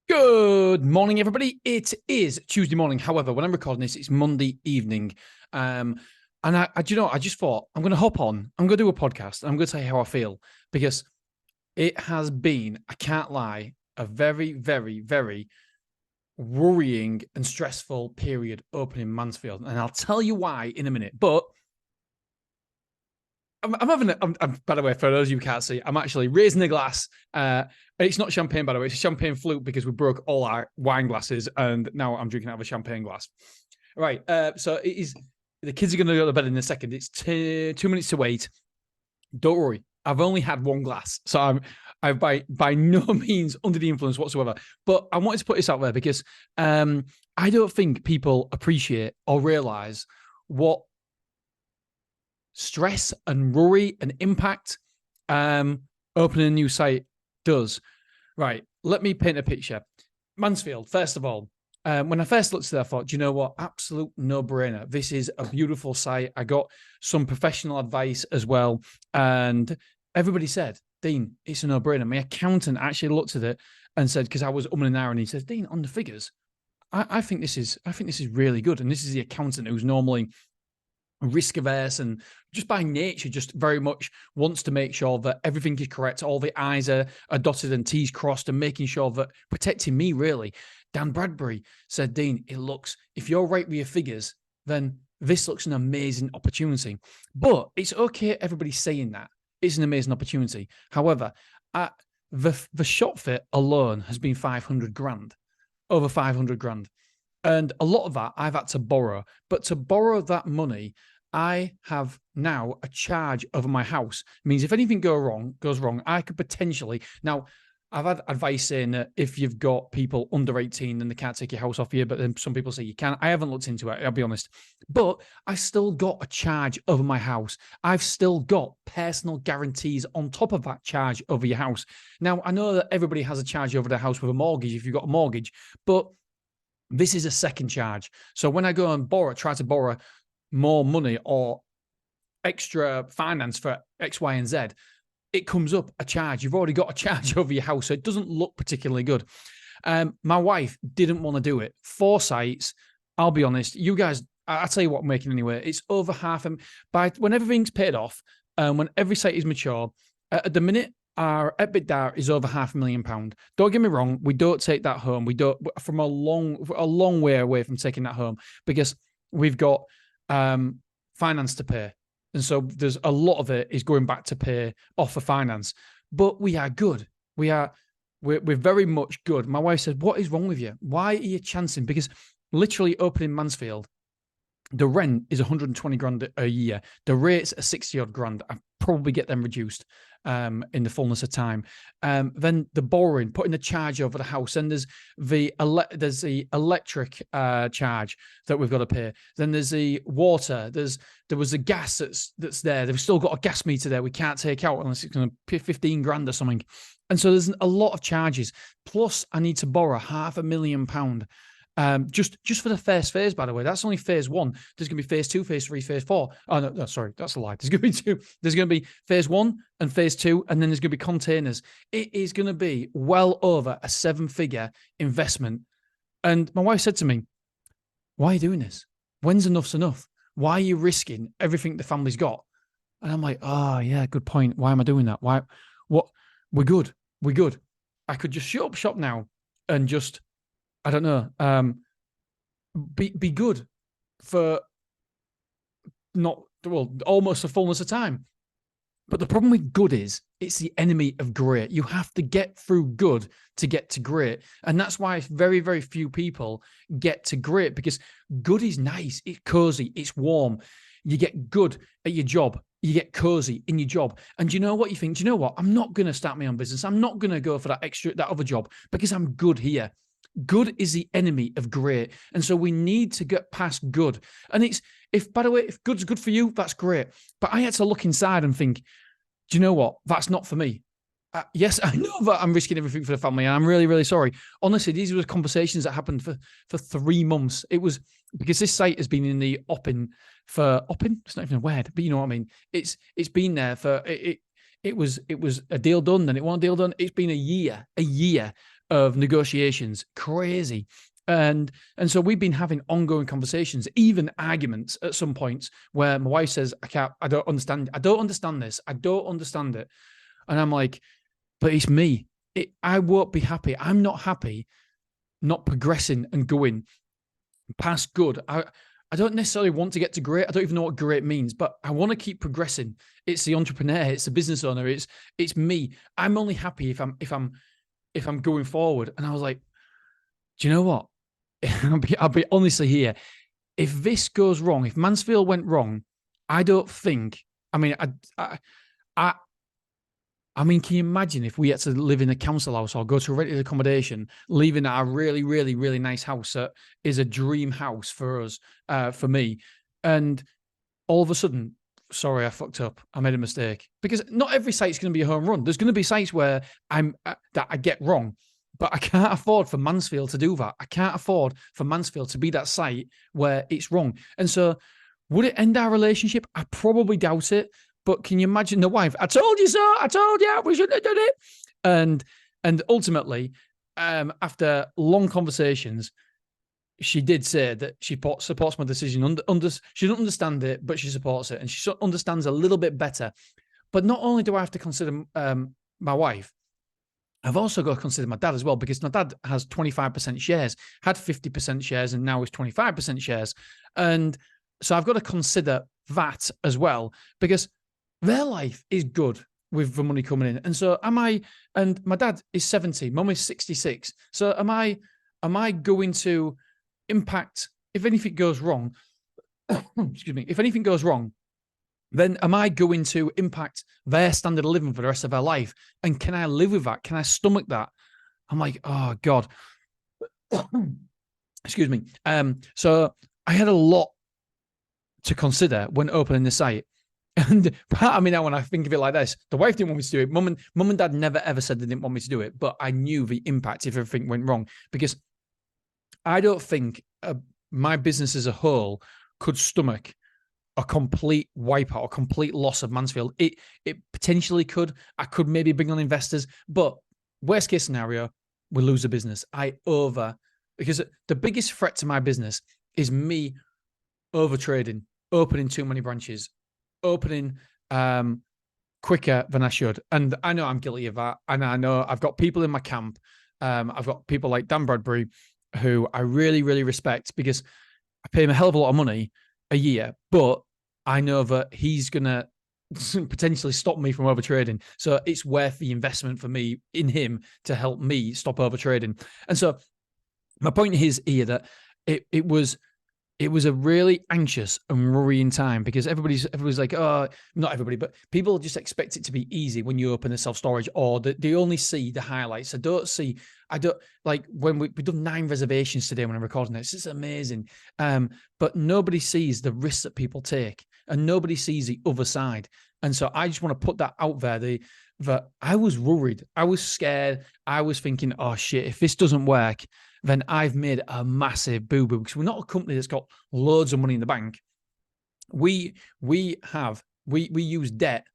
Good morning, everybody. It is Tuesday morning. However, when I'm recording this, it's Monday evening. And I just thought I'm going to hop on. I'm going to do a podcast. And I'm going to tell you how I feel because it has been, I can't lie, a very, very, very worrying and stressful period opening Mansfield. And I'll tell you why in a minute. But I'm having by the way, for those of you who can't see, I'm actually raising a glass. It's not champagne, by the way. It's a champagne flute because we broke all our wine glasses and now I'm drinking out of a champagne glass. Right. So it is, the kids are going to go to bed in a second. It's 2 minutes to wait. Don't worry. I've only had one glass. So I'm by no means under the influence whatsoever. But I wanted to put this out there because I don't think people appreciate or realize what stress and worry and impact opening a new site does. Right, let me paint a picture. Mansfield, first of all, when I first looked at it, I thought, do you know what? Absolute no-brainer. This is a beautiful site. I got some professional advice as well. And everybody said, Dean, it's a no-brainer. My accountant actually looked at it and said, because I was umming and ahhing, and he said, Dean, on the figures, I think this is really good. And this is the accountant who's normally risk averse and just by nature just very much wants to make sure that everything is correct, all the I's are dotted and T's crossed, and making sure that protecting me really. Dan Bradbury said, Dean, it looks, if you're right with your figures, then this looks an amazing opportunity. But it's okay, everybody's saying that it's an amazing opportunity. However, the shop fit alone has been 500 grand, over 500 grand. And a lot of that I've had to borrow. But to borrow that money, I have now a charge over my house. It means if anything goes wrong, I could potentially... Now, I've had advice saying that if you've got people under 18, then they can't take your house off you. But then some people say you can. I haven't looked into it, I'll be honest. But I still got a charge over my house. I've still got personal guarantees on top of that charge over your house. Now, I know that everybody has a charge over their house with a mortgage if you've got a mortgage. But this is a second charge. So when I go and try to borrow more money or extra finance for X, Y, and Z, it comes up a charge. You've already got a charge over your house, so it doesn't look particularly good. My wife didn't want to do it. 4 sites, I'll be honest, you guys, I'll tell you what I'm making anyway. It's over half. When everything's paid off, when every site is mature, at the minute, our EBITDA is over £500,000. Don't get me wrong, we don't take that home. We don't, from a long way away from taking that home, because we've got finance to pay. And so there's a lot of it is going back to pay off for finance. But we are good. We're very much good. My wife said, what is wrong with you? Why are you chancing? Because literally opening Mansfield, the rent is 120 grand a year. The rates are 60 odd grand. I probably get them reduced in the fullness of time. Then the borrowing, putting the charge over the house, and there's the electric charge that we've got to pay. Then there's the water. There was the gas that's there. They've still got a gas meter there we can't take out unless it's going to pay 15 grand or something. And so there's a lot of charges. Plus, I need to borrow £500,000. Just for the first phase, by the way. That's only phase 1. There's going to be phase 2, phase 3, phase 4. Oh, no, sorry, that's a lie. There's going to be 2. There's going to be phase 1 and phase 2, and then there's going to be containers. It is going to be well over a 7-figure investment. And my wife said to me, why are you doing this? When's enough's enough? Why are you risking everything the family's got? And I'm like, oh, yeah, good point. Why am I doing that? Why? What? We're good. We're good. I could just shut up shop now and just... I don't know, be good for almost the fullness of time. But the problem with good is it's the enemy of great. You have to get through good to get to great. And that's why very, very few people get to great, because good is nice. It's cozy. It's warm. You get good at your job. You get cozy in your job. And you know what you think? Do you know what? I'm not going to start my own business. I'm not going to go for that other job because I'm good here. Good is the enemy of great. And so we need to get past good. And by the way, if good's good for you, that's great. But I had to look inside and think, do you know what? That's not for me. Yes, I know that I'm risking everything for the family, and I'm really, really sorry. Honestly, these were conversations that happened for 3 months. It was because this site has been in the offing. It's not even a word, but you know what I mean. It's been there for it was a deal done, then it wasn't a deal done. It's been a year of negotiations. Crazy. And so we've been having ongoing conversations, even arguments at some points where my wife says, I don't understand this. I don't understand it. And I'm like, but it's me. I won't be happy. I'm not happy not progressing and going past good. I don't necessarily want to get to great. I don't even know what great means, but I want to keep progressing. It's the entrepreneur, it's the business owner, it's me. I'm only happy if I'm going forward. And I was like, do you know what? I'll be honestly here. If this goes wrong, if Mansfield went wrong, I don't think. I mean, I mean, can you imagine if we had to live in a council house or go to a rented accommodation, leaving our really, really, really nice house that is a dream house for us, for me, and all of a sudden, sorry, I fucked up. I made a mistake. Because not every site's going to be a home run. There's going to be sites where that I get wrong. But I can't afford for Mansfield to do that. I can't afford for Mansfield to be that site where it's wrong. And so would it end our relationship? I probably doubt it. But can you imagine the wife? I told you so. I told you we shouldn't have done it. And ultimately, after long conversations, she did say that she supports my decision. She doesn't understand it, but she supports it. And she understands a little bit better. But not only do I have to consider my wife, I've also got to consider my dad as well, because my dad has 25% shares, had 50% shares, and now is 25% shares. And so I've got to consider that as well, because their life is good with the money coming in. And so and my dad is 70, mum is 66. So am I going to impact, if anything goes wrong, excuse me, if anything goes wrong, then am I going to impact their standard of living for the rest of their life? And can I live with that? Can I stomach that? I'm like, oh God. Excuse me. So I had a lot to consider when opening the site. And part of me now, when I think of it like this, the wife didn't want me to do it. Mum and dad never ever said they didn't want me to do it, but I knew the impact if everything went wrong, because I don't think my business as a whole could stomach a complete wipeout, a complete loss of Mansfield. It potentially could. I could maybe bring on investors, but worst case scenario, we lose the business. Because the biggest threat to my business is me over trading, opening too many branches, opening quicker than I should. And I know I'm guilty of that. And I know I've got people in my camp. I've got people like Dan Bradbury, who I really, really respect, because I pay him a hell of a lot of money a year, but I know that he's going to potentially stop me from overtrading. So it's worth the investment for me in him to help me stop overtrading. And so my point is here that it was a really anxious and worrying time, because everybody's like, oh, not everybody, but people just expect it to be easy when you open a self-storage, or they only see the highlights. I don't like when we've done 9 reservations today when I'm recording this. It's amazing. But nobody sees the risks that people take, and nobody sees the other side. And so I just want to put that out there. That I was worried. I was scared. I was thinking, oh shit, if this doesn't work, then I've made a massive boo-boo, because we're not a company that's got loads of money in the bank. We use debt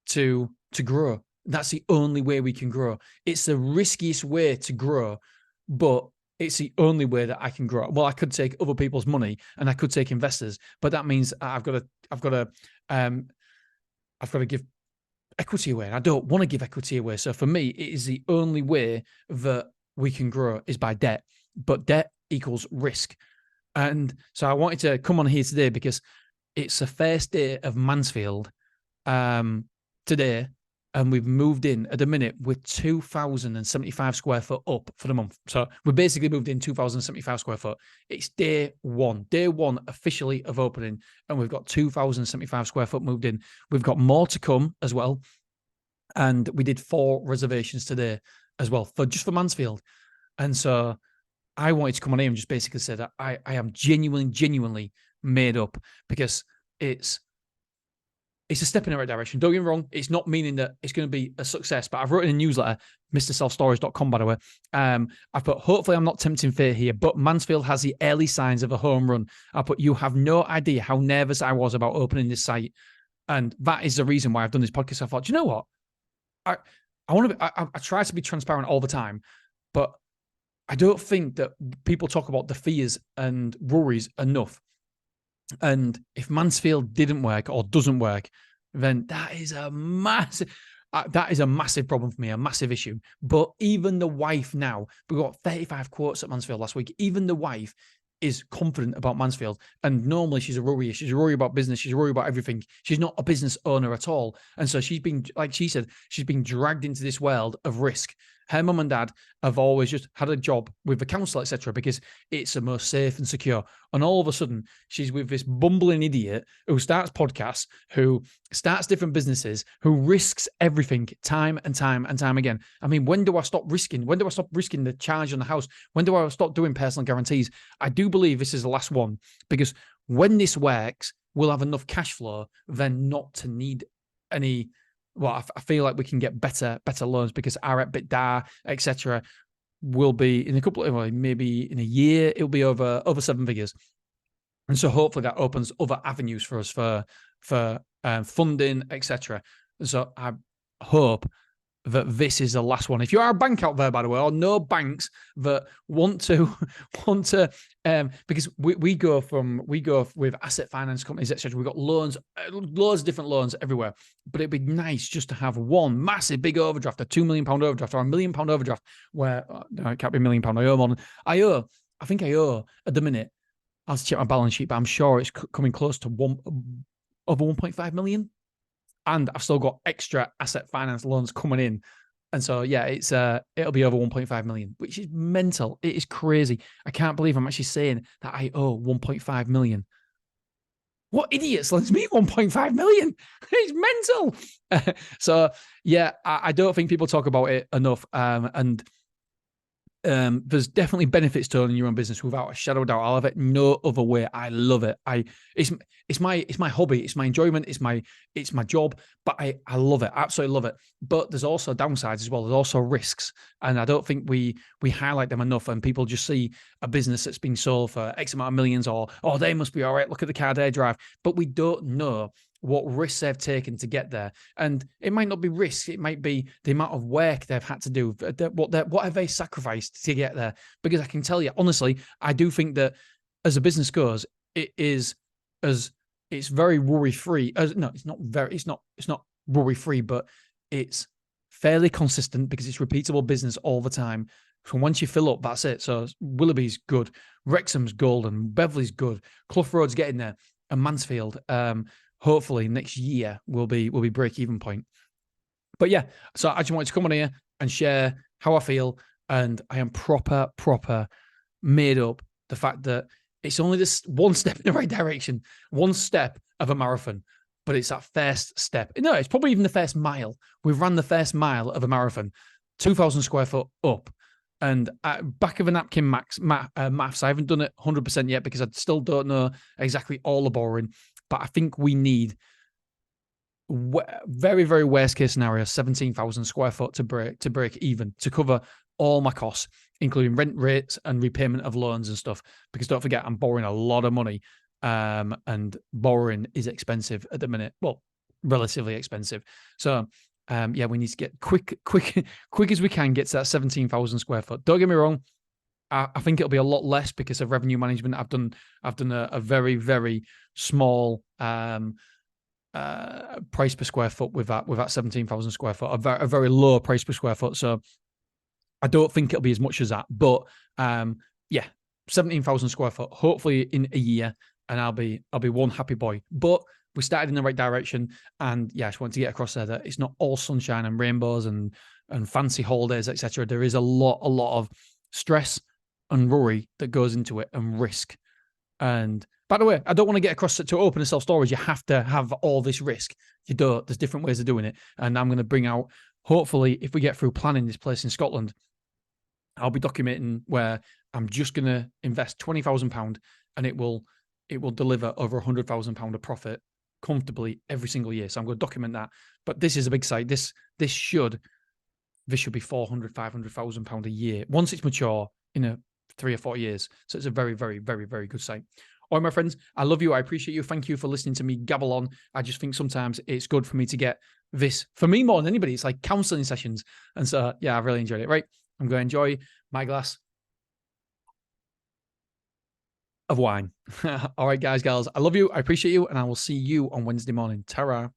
to grow. That's the only way we can grow. It's the riskiest way to grow, but it's the only way that I can grow. Well, I could take other people's money and I could take investors, but that means I've got to give equity away. And I don't want to give equity away. So for me, it is the only way that we can grow is by debt, but debt equals risk. And so I wanted to come on here today because it's the first day of Mansfield today, and we've moved in at the minute with 2,075 square foot up for the month. So we basically moved in 2,075 square foot. It's day one officially of opening, and we've got 2,075 square foot moved in. We've got more to come as well. And we did 4 reservations today as well just for Mansfield. And so I wanted to come on here and just basically say that I am genuinely made up, because it's a step in the right direction. Don't get me wrong. It's not meaning that it's going to be a success, but I've written a newsletter, mrselfstorage.com, by the way. I put, hopefully I'm not tempting fate here, but Mansfield has the early signs of a home run. I put, you have no idea how nervous I was about opening this site. And that is the reason why I've done this podcast. I thought, you know what? I want to. I try to be transparent all the time. But I don't think that people talk about the fears and worries enough. And if Mansfield didn't work or doesn't work, then that is a massive problem for me, a massive issue. But even the wife now, we got 35 quotes at Mansfield last week. Even the wife is confident about Mansfield. And normally she's a worrier. She's a worry about business. She's a worry about everything. She's not a business owner at all. And so she's been, like she said, she's been dragged into this world of risk. Her mum and dad have always just had a job with the council, etc., because it's the most safe and secure. And all of a sudden, she's with this bumbling idiot who starts podcasts, who starts different businesses, who risks everything time and time and time again. I mean, when do I stop risking? When do I stop risking the charge on the house? When do I stop doing personal guarantees? I do believe this is the last one, because when this works, we'll have enough cash flow then not to need any. Well, I feel like we can get better loans because our EBITDA, etc., will be in a couple of, maybe in a year, it'll be over 7 figures. And so hopefully that opens other avenues for us for funding, etc. So I hope that this is the last one. If you are a bank out there, by the way, or no banks that want to, because we go with asset finance companies, etc. We've got loans, loads of different loans everywhere. But it'd be nice just to have one massive big overdraft, a £2 million overdraft or a £1 million overdraft, where no, it can't be £1 million. I think I owe at the minute. I'll have to check my balance sheet, but I'm sure it's coming close to over 1.5 million. And I've still got extra asset finance loans coming in. And so, yeah, it'll be over 1.5 million, which is mental. It is crazy. I can't believe I'm actually saying that I owe 1.5 million. What idiots lends me 1.5 million? It's mental. So, yeah, I don't think people talk about it enough. And there's definitely benefits to owning your own business without a shadow of doubt. I'll have it no other way. I love it. It's my hobby. It's my enjoyment. It's my job. But I love it. Absolutely love it. But there's also downsides as well. There's also risks, and I don't think we highlight them enough. And people just see a business that's been sold for X amount of millions, or they must be all right. Look at the car they drive. But we don't know what risks they've taken to get there. And it might not be risks. It might be the amount of work they've had to do. What have they sacrificed to get there? Because I can tell you, honestly, I do think that as a business goes, it's very worry-free. No, it's not worry-free, but it's fairly consistent because it's repeatable business all the time. So once you fill up, that's it. So Willoughby's good, Wrexham's golden, Beverley's good, Clough Road's getting there, and Mansfield, hopefully next year will be break-even point. But yeah, so I just wanted to come on here and share how I feel, and I am proper made up the fact that it's only this one step in the right direction, one step of a marathon, but it's that first step. No, it's probably even the first mile. We've run the first mile of a marathon, 2,000 square foot up. And back of a napkin maths, I haven't done it 100% yet because I still don't know exactly all the borrowing. But I think we need very, very worst case scenario, 17,000 square foot to break even, to cover all my costs, including rent rates and repayment of loans and stuff. Because don't forget, I'm borrowing a lot of money, and borrowing is expensive at the minute. Well, relatively expensive. So yeah, we need to get quick as we can get to that 17,000 square foot. Don't get me wrong. I think it'll be a lot less because of revenue management. I've done a very, very small price per square foot with that 17,000 square foot, a very low price per square foot. So I don't think it'll be as much as that, but yeah, 17,000 square foot, hopefully in a year, and I'll be one happy boy. But we started in the right direction, and yeah, I just wanted to get across there that it's not all sunshine and rainbows and fancy holidays, etc. There is a lot of stress and worry that goes into it, and risk. And by the way, I don't want to get across to open a self-storage. You have to have all this risk. You don't. There's different ways of doing it. And I'm going to bring out, hopefully, if we get through planning this place in Scotland, I'll be documenting where I'm just going to invest £20,000 and it will deliver over £100,000 of profit comfortably every single year. So I'm going to document that. But this is a big site. This should be £400,000-500,000 a year once it's mature in 3 or 4 years. So it's a very, very, very, very good site. All right, my friends, I love you. I appreciate you. Thank you for listening to me gabble on. I just think sometimes it's good for me to get this, for me more than anybody. It's like counseling sessions. And so, yeah, I really enjoyed it. Right. I'm going to enjoy my glass of wine. All right, guys, gals, I love you. I appreciate you. And I will see you on Wednesday morning. Ta-ra.